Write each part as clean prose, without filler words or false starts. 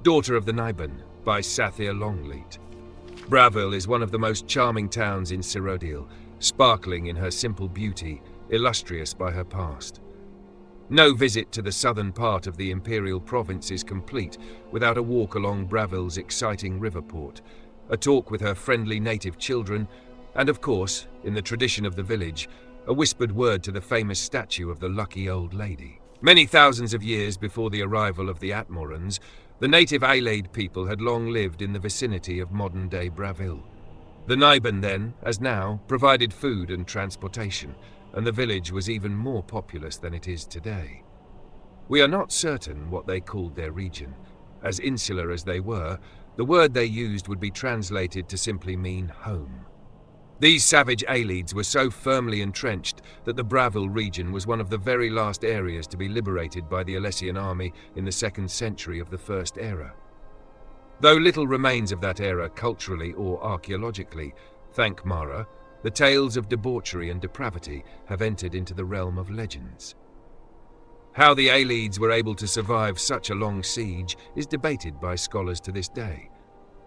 Daughter of the Niben, by Sathir Longleat. Bravil is one of the most charming towns in Cyrodiil, sparkling in her simple beauty, illustrious by her past. No visit to the southern part of the imperial province is complete without a walk along Bravil's exciting river port, a talk with her friendly native children, and of course, in the tradition of the village, a whispered word to the famous statue of the lucky old lady. Many thousands of years before the arrival of the Atmorans, the native Aelaid people had long lived in the vicinity of modern-day Bravil. The Niben then, as now, provided food and transportation, and the village was even more populous than it is today. We are not certain what they called their region. As insular as they were, the word they used would be translated to simply mean home. These savage Aelids were so firmly entrenched that the Bravil region was one of the very last areas to be liberated by the Alessian army in the 2nd century of the First Era. Though little remains of that era culturally or archaeologically, thank Mara, the tales of debauchery and depravity have entered into the realm of legends. How the Aelids were able to survive such a long siege is debated by scholars to this day.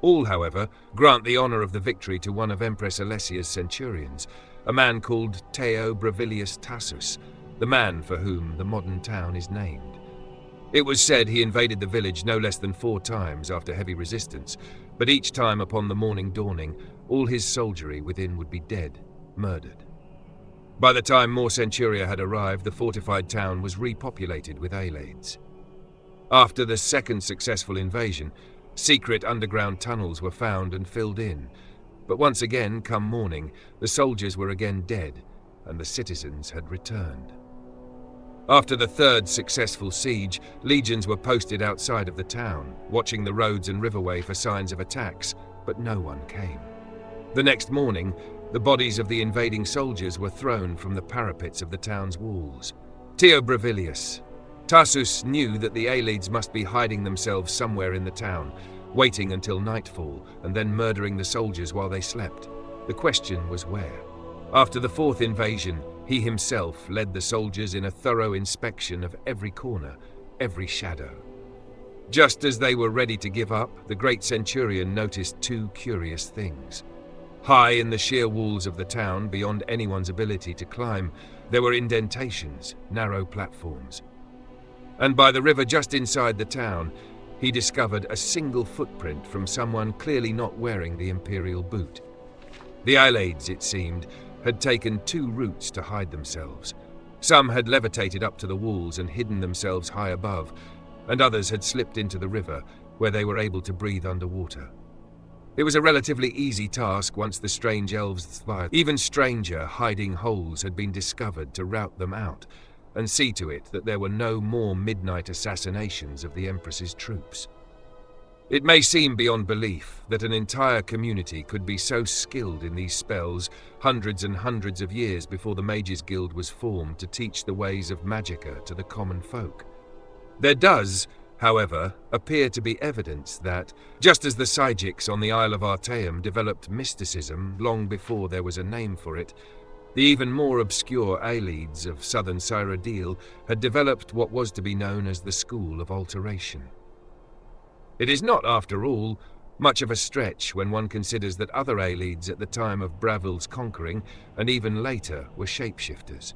All, however, grant the honor of the victory to one of Empress Alessia's centurions, a man called Teo Bravilius Tassus, the man for whom the modern town is named. It was said he invaded the village no less than 4 times after heavy resistance, but each time upon the morning dawning, all his soldiery within would be dead, murdered. By the time more Centuria had arrived, the fortified town was repopulated with Aelids. After the second successful invasion, secret underground tunnels were found and filled in, but once again, come morning, the soldiers were again dead, and the citizens had returned. After the third successful siege, legions were posted outside of the town, watching the roads and riverway for signs of attacks, but no one came. The next morning, the bodies of the invading soldiers were thrown from the parapets of the town's walls. Teo Bravilius Tassus knew that the Aelids must be hiding themselves somewhere in the town, waiting until nightfall and then murdering the soldiers while they slept. The question was where. After the 4th invasion, he himself led the soldiers in a thorough inspection of every corner, every shadow. Just as they were ready to give up, the great centurion noticed 2 curious things. High in the sheer walls of the town, beyond anyone's ability to climb, there were indentations, narrow platforms. And by the river just inside the town, he discovered a single footprint from someone clearly not wearing the imperial boot. The Aelids, it seemed, had taken 2 routes to hide themselves. Some had levitated up to the walls and hidden themselves high above, and others had slipped into the river, where they were able to breathe underwater. It was a relatively easy task once the strange elves spied. Even stranger hiding holes had been discovered to rout them out, and see to it that there were no more midnight assassinations of the Empress's troops. It may seem beyond belief that an entire community could be so skilled in these spells hundreds and hundreds of years before the Mages Guild was formed to teach the ways of magicka to the common folk. There does, however, appear to be evidence that, just as the Psychics on the Isle of Artaeum developed mysticism long before there was a name for it, the even more obscure Aelids of southern Cyrodiil had developed what was to be known as the School of Alteration. It is not, after all, much of a stretch when one considers that other Aelids at the time of Bravil's conquering, and even later, were shapeshifters.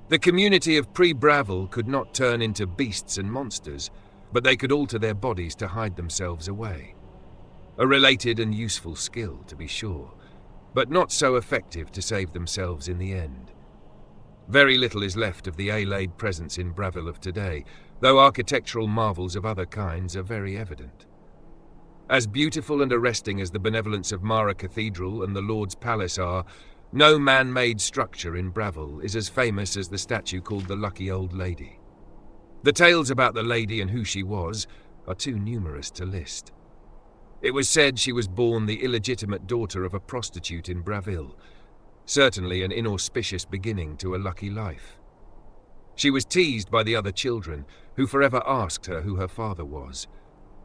The community of pre-Bravil could not turn into beasts and monsters, but they could alter their bodies to hide themselves away. A related and useful skill, to be sure, but not so effective to save themselves in the end. Very little is left of the Aelid presence in Bravil of today, though architectural marvels of other kinds are very evident. As beautiful and arresting as the benevolence of Mara Cathedral and the Lord's Palace are, no man-made structure in Bravil is as famous as the statue called the Lucky Old Lady. The tales about the lady and who she was are too numerous to list. It was said she was born the illegitimate daughter of a prostitute in Bravil, certainly an inauspicious beginning to a lucky life. She was teased by the other children, who forever asked her who her father was.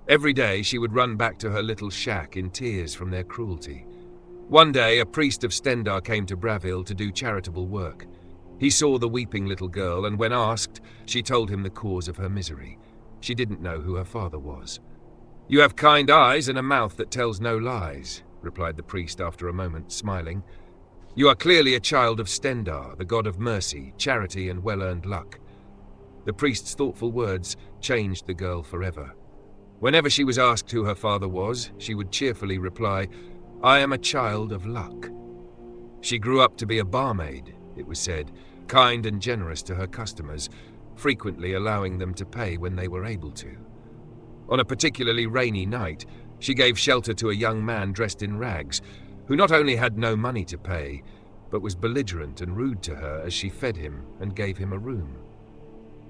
Every day she would run back to her little shack in tears from their cruelty. One day a priest of Stendar came to Bravil to do charitable work. He saw the weeping little girl, and when asked, she told him the cause of her misery. She didn't know who her father was. "You have kind eyes and a mouth that tells no lies," replied the priest after a moment, smiling. "You are clearly a child of Stendar, the god of mercy, charity, and well-earned luck." The priest's thoughtful words changed the girl forever. Whenever she was asked who her father was, she would cheerfully reply, "I am a child of luck." She grew up to be a barmaid, it was said, kind and generous to her customers, frequently allowing them to pay when they were able to. On a particularly rainy night, she gave shelter to a young man dressed in rags, who not only had no money to pay, but was belligerent and rude to her as she fed him and gave him a room.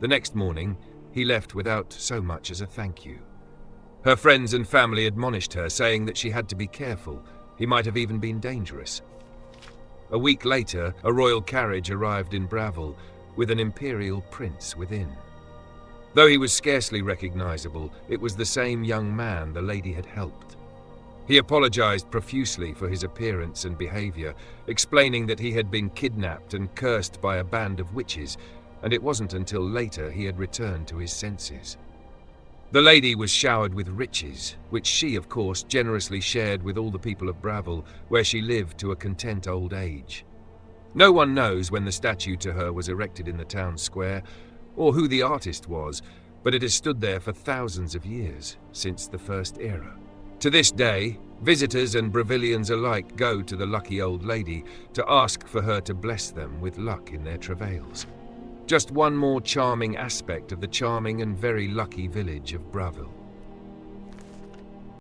The next morning, he left without so much as a thank you. Her friends and family admonished her, saying that she had to be careful. He might have even been dangerous. A week later, a royal carriage arrived in Bravil with an imperial prince within. Though he was scarcely recognizable, it was the same young man the lady had helped. He apologized profusely for his appearance and behavior, explaining that he had been kidnapped and cursed by a band of witches, and it wasn't until later he had returned to his senses. The lady was showered with riches, which she, of course, generously shared with all the people of Bravil, where she lived to a content old age. No one knows when the statue to her was erected in the town square, or who the artist was, but it has stood there for thousands of years, since the First Era. To this day, visitors and Bravilians alike go to the lucky old lady to ask for her to bless them with luck in their travails. Just one more charming aspect of the charming and very lucky village of Bravil.